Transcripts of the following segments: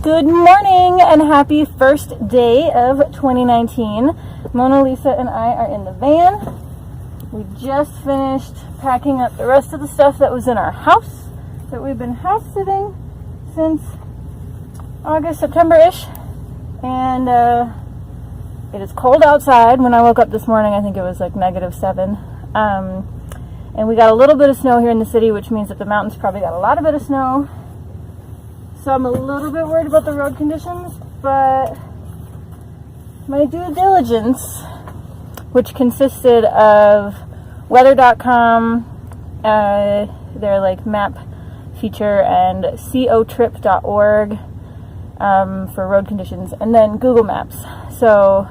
Good morning and happy first day of 2019. Mona Lisa and I are in the van. We just finished packing up the rest of the stuff that was in our house that we've been house sitting since August, September-ish. And it is cold outside. When I woke up this morning, I think it was like -7. And we got a little bit of snow here in the city, which means that the mountains probably got a lot of bit of snow. So I'm a little bit worried about the road conditions, but my due diligence, which consisted of weather.com, their like map feature, and cotrip.org for road conditions, and then Google Maps. So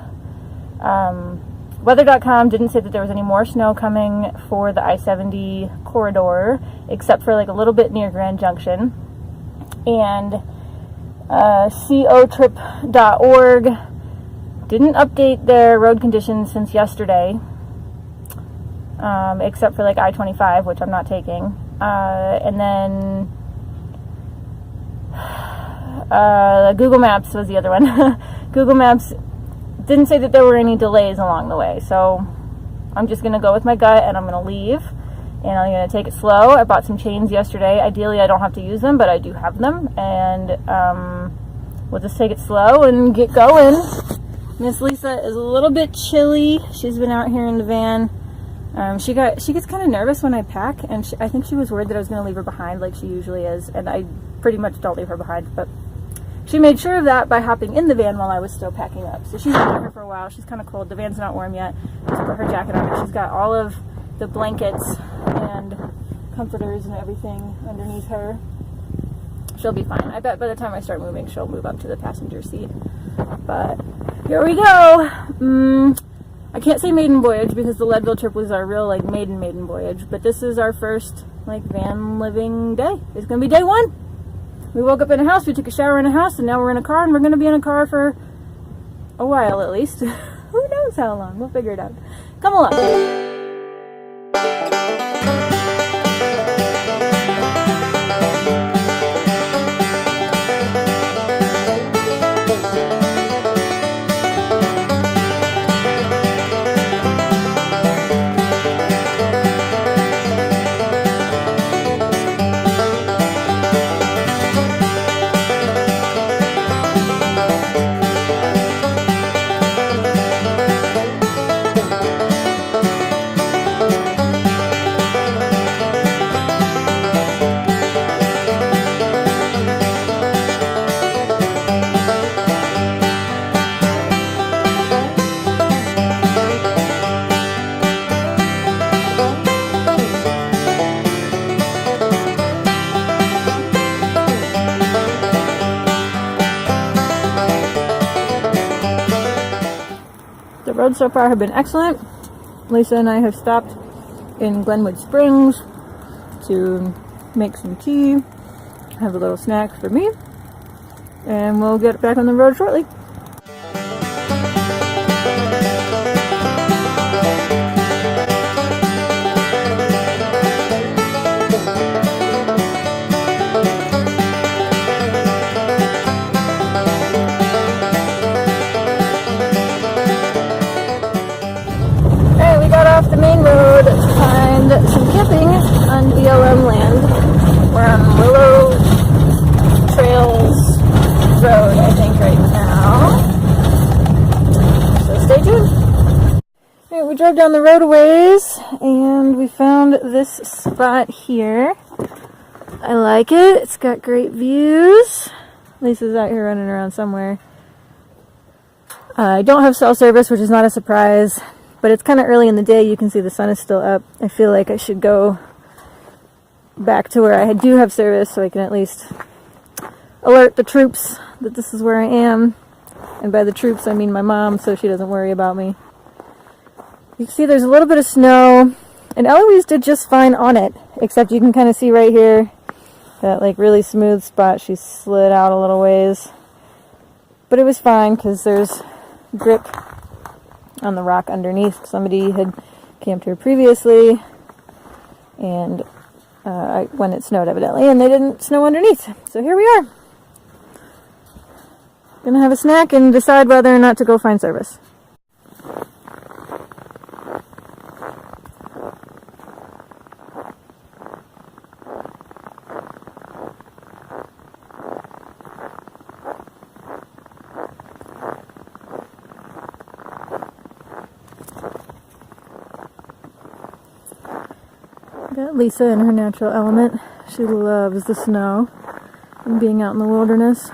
weather.com didn't say that there was any more snow coming for the I-70 corridor, except for like a little bit near Grand Junction. And cotrip.org didn't update their road conditions since yesterday, except for like I-25, which I'm not taking. And then Google Maps was the other one. Google Maps didn't say that there were any delays along the way, so I'm just going to go with my gut and I'm going to leave. And I'm going to take it slow. I bought some chains yesterday. Ideally, I don't have to use them, but I do have them. And we'll just take it slow and get going. Miss Lisa is a little bit chilly. She's been out here in the van. She gets kind of nervous when I pack, and I think she was worried that I was going to leave her behind like she usually is. And I pretty much don't leave her behind, but she made sure of that by hopping in the van while I was still packing up. So she's been here for a while. She's kind of cold. The van's not warm yet. Just put her jacket on. She's got all of the blankets and comforters and everything underneath her. She'll be fine. I bet by the time I start moving, she'll move up to the passenger seat. But here we go. I can't say maiden voyage because the Leadville trip was our real like maiden voyage, but this is our first like van living day. It's gonna be day one. We woke up in a house, we took a shower in a house, and now we're in a car, and we're gonna be in a car for a while at least. Who knows how long? We'll figure it out. Come along. The roads so far have been excellent. Lisa and I have stopped in Glenwood Springs to make some tea, have a little snack for me, and we'll get back on the road shortly. Off the main road to find some camping on BLM land. We're on Willow Trails Road, I think, right now. So stay tuned. Okay, we drove down the road a ways and we found this spot here. I like it. It's got great views. Lisa's out here running around somewhere. I don't have cell service, which is not a surprise. But it's kind of early in the day. You can see the sun is still up. I feel like I should go back to where I do have service so I can at least alert the troops that this is where I am. And by the troops, I mean my mom, so she doesn't worry about me. You can see there's a little bit of snow. And Eloise did just fine on it. Except you can kind of see right here that like really smooth spot. She slid out a little ways. But it was fine because there's grip on the rock underneath. Somebody had camped here previously, and when it snowed evidently, and they didn't snow underneath. So here we are. Gonna have a snack and decide whether or not to go find service. Got Lisa in her natural element. She loves the snow and being out in the wilderness.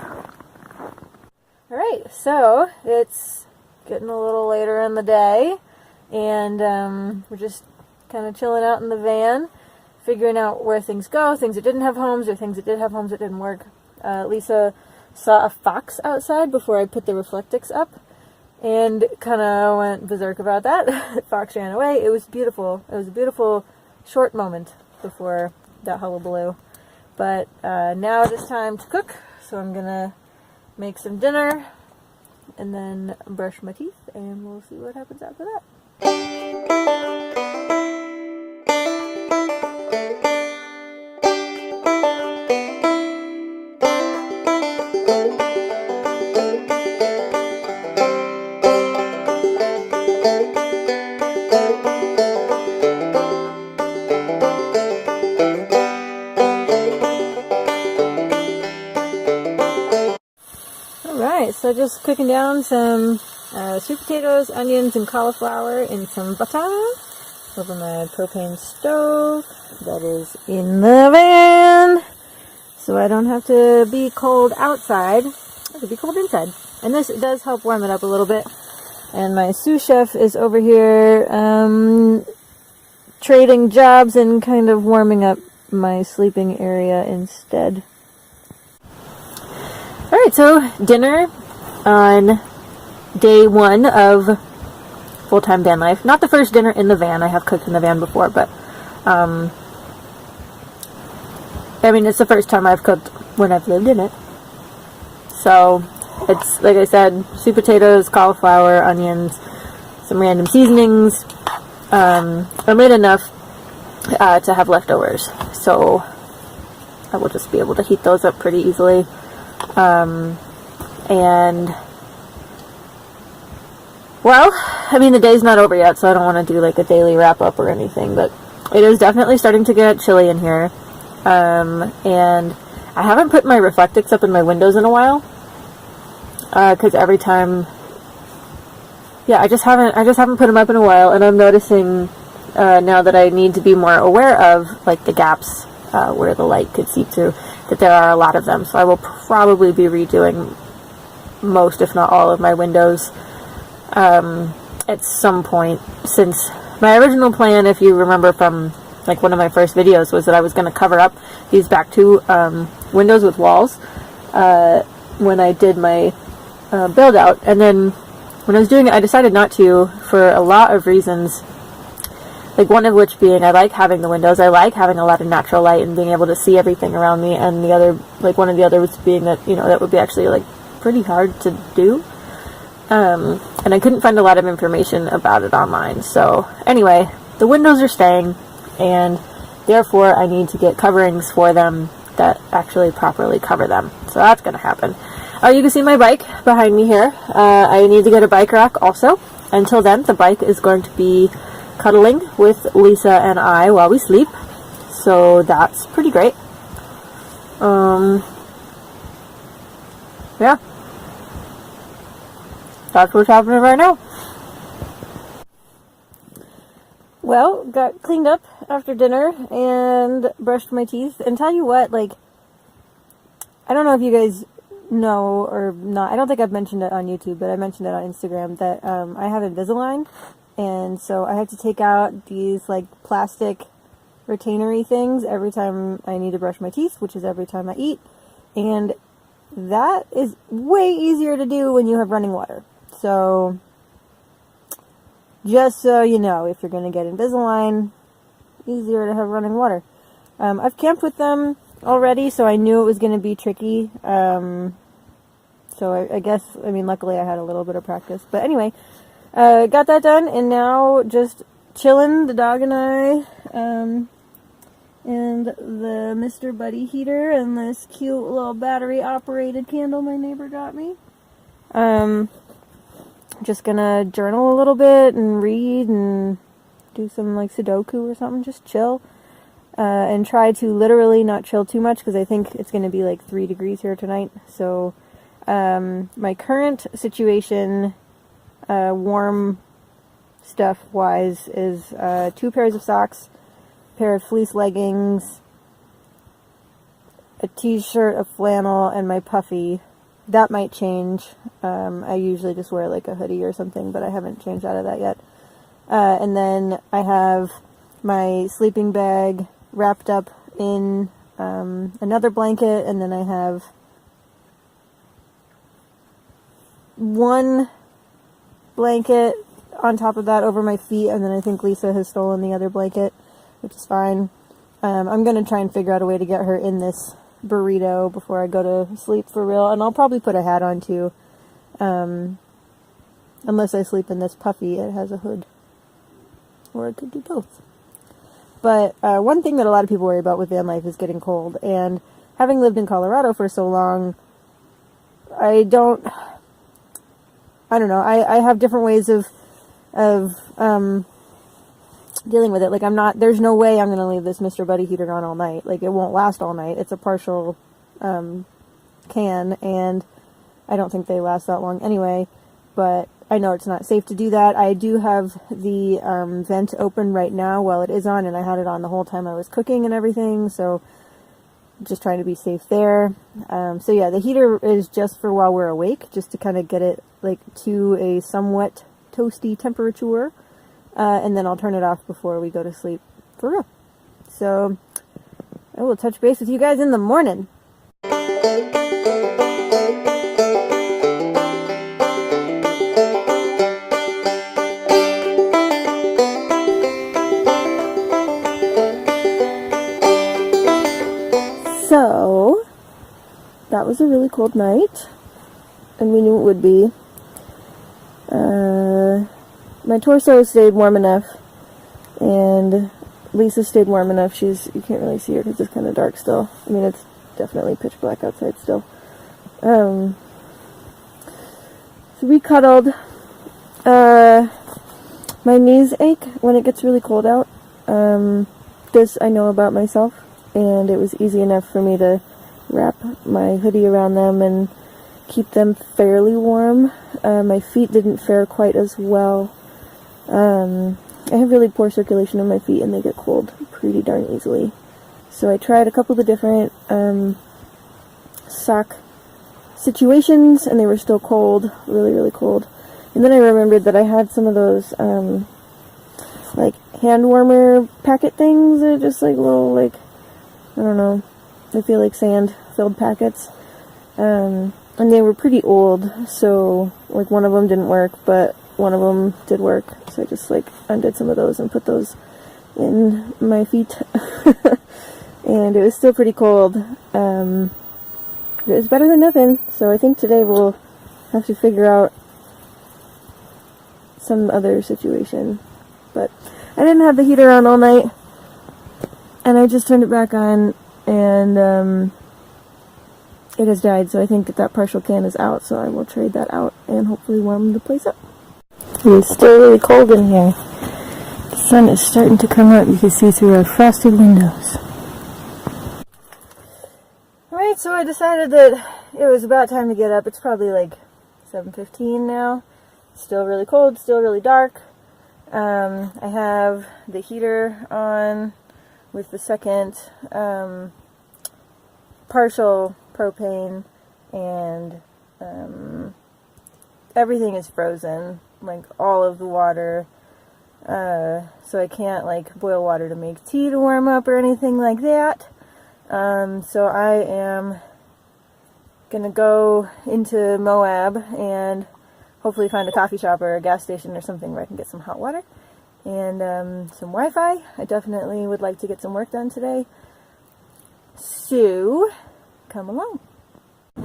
Alright, so it's getting a little later in the day, and we're just kind of chilling out in the van, figuring out where things go, things that didn't have homes, or things that did have homes that didn't work. Lisa saw a fox outside before I put the Reflectix up, and kind of went berserk about that. The fox ran away. It was beautiful. It was a beautiful short moment before that hullabaloo. But now it is time to cook, so I'm gonna make some dinner and then brush my teeth, and we'll see what happens after that. Alright, so just cooking down some sweet potatoes, onions, and cauliflower in some butter over my propane stove that is in the van, so I don't have to be cold outside. I could be cold inside. And this does help warm it up a little bit. And my sous chef is over here trading jobs and kind of warming up my sleeping area instead. Alright, so dinner on day 1 of full-time van life. Not the first dinner in the van. I have cooked in the van before, but I mean, it's the first time I've cooked when I've lived in it. So it's, like I said, sweet potatoes, cauliflower, onions, some random seasonings. I made enough to have leftovers, so I will just be able to heat those up pretty easily. And well, I mean, the day's not over yet, so I don't want to do like a daily wrap up or anything, but it is definitely starting to get chilly in here. And I haven't put my Reflectix up in my windows in a while, because every time, yeah, I just haven't put them up in a while, and I'm noticing now that I need to be more aware of like the gaps where the light could seep through, that there are a lot of them. So I will probably be redoing most, if not all, of my windows at some point, since my original plan, if you remember from like one of my first videos, was that I was going to cover up these back 2 windows with walls when I did my build out, and then when I was doing it I decided not to, for a lot of reasons. Like, one of which being I like having the windows, I like having a lot of natural light and being able to see everything around me, and the other, like one of the others being that, you know, that would be actually like pretty hard to do. And I couldn't find a lot of information about it online. So anyway, the windows are staying, and therefore I need to get coverings for them that actually properly cover them. So that's going to happen. You can see my bike behind me here. I need to get a bike rack also. Until then, the bike is going to be cuddling with Lisa and I while we sleep. So that's pretty great. Yeah. That's what's happening right now. Well, got cleaned up after dinner and brushed my teeth. And tell you what, like, I don't know if you guys know or not. I don't think I've mentioned it on YouTube, but I mentioned it on Instagram that I have Invisalign. And so I have to take out these, like, plastic retainery things every time I need to brush my teeth, which is every time I eat. And that is way easier to do when you have running water. So, just so you know, if you're going to get Invisalign, easier to have running water. I've camped with them already, so I knew it was going to be tricky. So I guess, I mean, luckily I had a little bit of practice. But anyway, got that done, and now just chilling, the dog and I, and the Mr. Buddy heater, and this cute little battery-operated candle my neighbor got me. Just gonna journal a little bit and read and do some like Sudoku or something, just chill. And try to literally not chill too much because I think it's going to be like 3 degrees here tonight. So my current situation, warm stuff wise, is 2 pairs of socks, a pair of fleece leggings, a t-shirt, a flannel, and my puffy. That might change. I usually just wear like a hoodie or something, but I haven't changed out of that yet. And then I have my sleeping bag wrapped up in another blanket, and then I have one blanket on top of that over my feet, and then I think Lisa has stolen the other blanket, which is fine. I'm going to try and figure out a way to get her in this burrito before I go to sleep for real, and I'll probably put a hat on too, unless I sleep in this puffy. It has a hood, or I could do both. But one thing that a lot of people worry about with van life is getting cold, and having lived in Colorado for so long, I don't know, I have different ways of dealing with it. Like, there's no way I'm going to leave this Mr. Buddy heater on all night. Like, it won't last all night. It's a partial can, and I don't think they last that long anyway, but I know it's not safe to do that. I do have the vent open right now while it is on, and I had it on the whole time I was cooking and everything, so just trying to be safe there. So yeah, the heater is just for while we're awake, just to kind of get it like to a somewhat toasty temperature, and then I'll turn it off before we go to sleep for real. So I will touch base with you guys in the morning. So, that was a really cold night, and we knew it would be. My torso stayed warm enough, and Lisa stayed warm enough. You can't really see her because it's kind of dark still. I mean, it's definitely pitch black outside still. So we cuddled. My knees ache when it gets really cold out. This I know about myself. And it was easy enough for me to wrap my hoodie around them and keep them fairly warm. My feet didn't fare quite as well. I have really poor circulation in my feet, and they get cold pretty darn easily. So I tried a couple of different sock situations, and they were still cold, really, really cold. And then I remembered that I had some of those like hand warmer packet things. They're just like little, like, I don't know, I feel like sand-filled packets, and they were pretty old, so, like, one of them didn't work, but one of them did work, so I just, like, undid some of those and put those in my feet, and it was still pretty cold. It was better than nothing, so I think today we'll have to figure out some other situation, but I didn't have the heater on all night, and I just turned it back on, and it has died, so I think that partial can is out, so I will trade that out and hopefully warm the place up. It's still really cold in here. The sun is starting to come up. You can see through our frosted windows. Alright, so I decided that it was about time to get up. It's probably like 7:15 now. Still really cold, still really dark. I have the heater on with the second partial propane, and everything is frozen, like all of the water, so I can't like boil water to make tea to warm up or anything like that. So I am gonna go into Moab and hopefully find a coffee shop or a gas station or something where I can get some hot water and some Wi-Fi. I definitely would like to get some work done today. So, come along.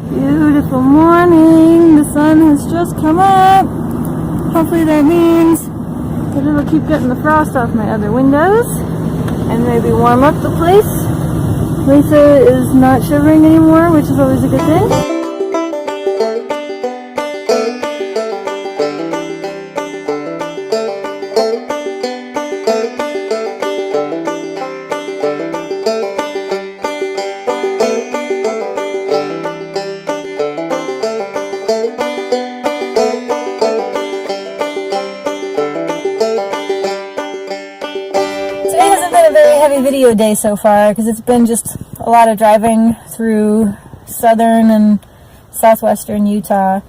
Beautiful morning. The sun has just come up. Hopefully that means that it'll keep getting the frost off my other windows and maybe warm up the place. Lisa is not shivering anymore, which is always a good thing. video day so far because it's been just a lot of driving through southern and southwestern Utah.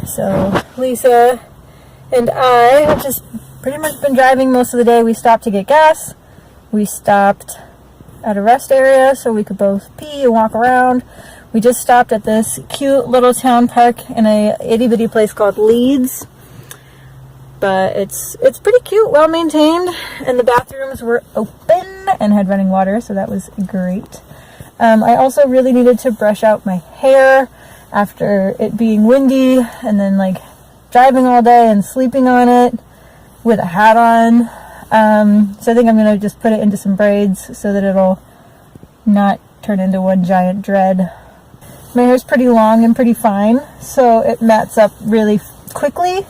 So Lisa and I have just pretty much been driving most of the day. We stopped to get gas. We stopped at a rest area so we could both pee and walk around. We just stopped at this cute little town park in a itty-bitty place called Leeds. But it's pretty cute, well maintained, and the bathrooms were open and had running water, so that was great. I also really needed to brush out my hair after it being windy and then like driving all day and sleeping on it with a hat on. So I think I'm gonna just put it into some braids so that it'll not turn into one giant dread. My hair's pretty long and pretty fine, so it mats up really quickly.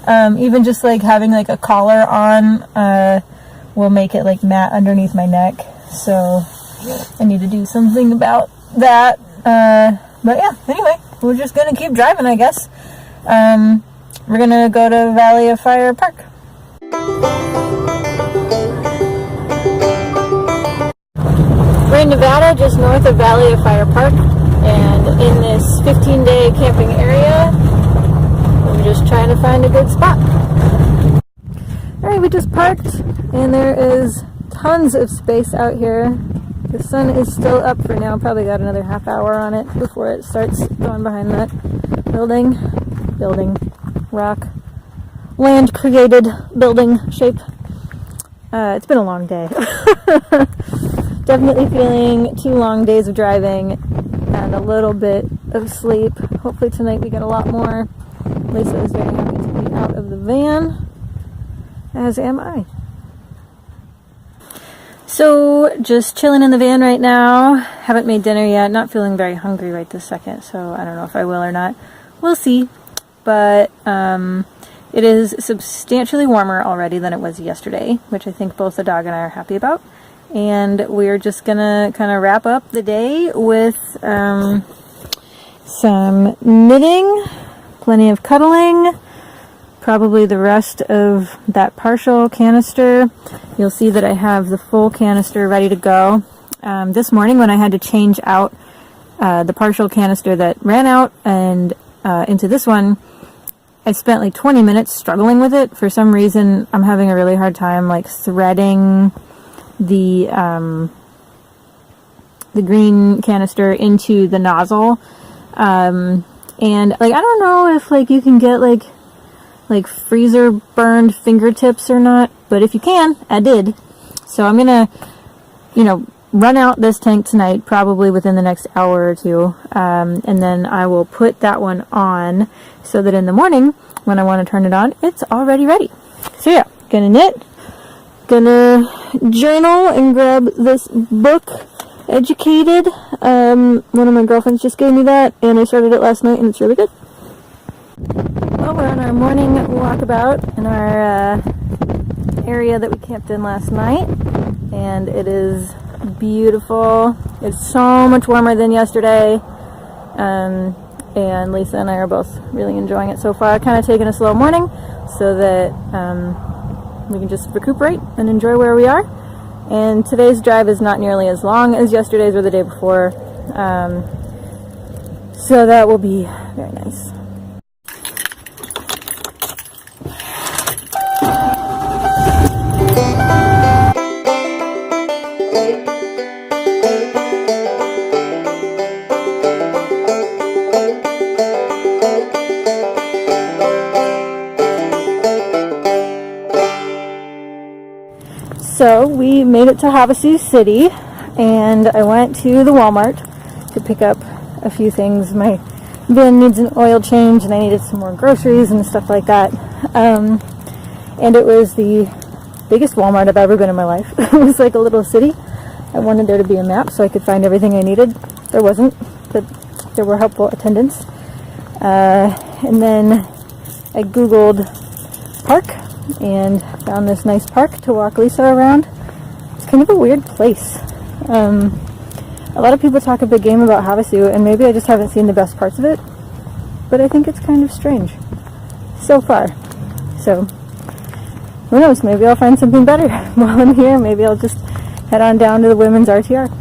Even just like having like a collar on will make it like matte underneath my neck, so I need to do something about that. But yeah, anyway, we're just gonna keep driving, I guess. We're gonna go to Valley of Fire Park. We're in Nevada, just north of Valley of Fire Park, and in this 15-day camping area, we're just trying to find a good spot. Alright, we just parked, and there is tons of space out here. The sun is still up for now, probably got another half hour on it before it starts going behind that rock, land created building shape. It's been a long day. Definitely feeling 2 long days of driving and a little bit of sleep. Hopefully tonight we get a lot more. Lisa is very happy to be out of the van, as am I. So, just chilling in the van right now. Haven't made dinner yet. Not feeling very hungry right this second, so I don't know if I will or not. We'll see. But it is substantially warmer already than it was yesterday, which I think both the dog and I are happy about. And we're just gonna kind of wrap up the day with some knitting, plenty of cuddling, probably the rest of that partial canister. You'll see that I have the full canister ready to go. This morning when I had to change out the partial canister that ran out and into this one, I spent like 20 minutes struggling with it. For some reason, I'm having a really hard time like threading the green canister into the nozzle. And like, I don't know if like you can get like freezer burned fingertips or not, but if you can, I did. So I'm gonna, run out this tank tonight, probably within the next hour or two, and then I will put that one on so that in the morning when I want to turn it on, it's already ready. So yeah, gonna knit, gonna journal and grab this book, Educated. One of my girlfriends just gave me that, and I started it last night, and it's really good. Well, we're on our morning walkabout in our area that we camped in last night, and it is beautiful. It's so much warmer than yesterday, and Lisa and I are both really enjoying it so far. Kind of taking a slow morning so that we can just recuperate and enjoy where we are. And today's drive is not nearly as long as yesterday's or the day before, so that will be very nice. So we made it to Havasu City, and I went to the Walmart to pick up a few things. My van needs an oil change, and I needed some more groceries and stuff like that. And it was the biggest Walmart I've ever been in my life. It was like a little city. I wanted there to be a map so I could find everything I needed. There wasn't, but there were helpful attendants. And then I Googled park and found this nice park to walk Lisa around. It's kind of a weird place. A lot of people talk a big game about Havasu, and maybe I just haven't seen the best parts of it, but I think it's kind of strange so far. So who knows, maybe I'll find something better while I'm here. Maybe I'll just head on down to the women's RTR.